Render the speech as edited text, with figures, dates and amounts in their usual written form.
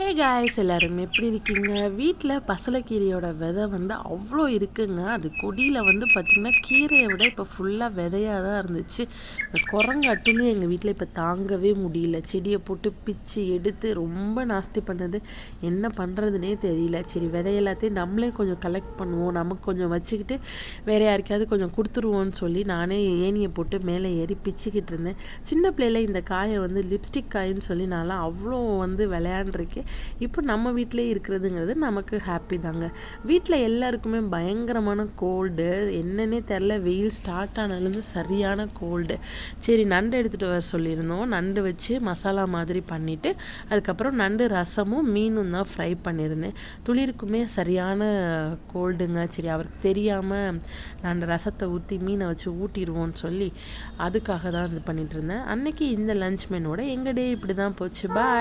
Hey guys, எல்லோரும் எப்படி இருக்கீங்க? வீட்டில் பசலைக்கீரையோட விதை அவ்வளோ இருக்குங்க. அது கொடியில் பார்த்திங்கன்னா கீரையை விட இப்போ ஃபுல்லாக விதையாக தான் இருந்துச்சு. இந்த குரங்கு அட்டுலையும் எங்கள் வீட்டில் இப்போ தாங்கவே முடியல. செடியை போட்டு பிச்சு எடுத்து ரொம்ப நாஸ்தி பண்ணுது. என்ன பண்ணுறதுனே தெரியல. சரி, விதை எல்லாத்தையும் நம்மளே கொஞ்சம் கலெக்ட் பண்ணுவோம், நமக்கு கொஞ்சம் வச்சுக்கிட்டு வேறு யாருக்காவது கொஞ்சம் கொடுத்துருவோன்னு சொல்லி நானே ஏணியை போட்டு மேலே ஏறி பிச்சுக்கிட்டு இருந்தேன். சின்ன பிள்ளையில இந்த காயை லிப்ஸ்டிக் காயின்னு சொல்லி நான்லாம் அவ்வளோ விளையாண்டுருக்கேன். இப்போ நம்ம வீட்டிலே இருக்கிறதுங்கிறது நமக்கு ஹாப்பி தாங்க. வீட்டில் எல்லாருக்குமே பயங்கரமான கோல்டு, என்னன்னே தெரில. வெயில் ஸ்டார்ட் ஆனதுலேருந்து சரியான கோல்டு. சரி, நண்டு எடுத்துகிட்டு வர சொல்லியிருந்தோம். நண்டு வச்சு மசாலா மாதிரி பண்ணிவிட்டு அதுக்கப்புறம் நண்டு ரசமும் மீனும் தான் ஃப்ரை பண்ணியிருந்தேன். துளிருக்குமே சரியான கோல்டுங்க. சரி, அவருக்கு தெரியாமல் நான் ரசத்தை ஊற்றி மீனை வச்சு ஊட்டிடுவோன்னு சொல்லி அதுக்காக தான் இது பண்ணிகிட்டு இருந்தேன். அன்றைக்கி இந்த லன்ச் மெனோட எங்கள் டே இப்படி தான் போச்சு. பாய்.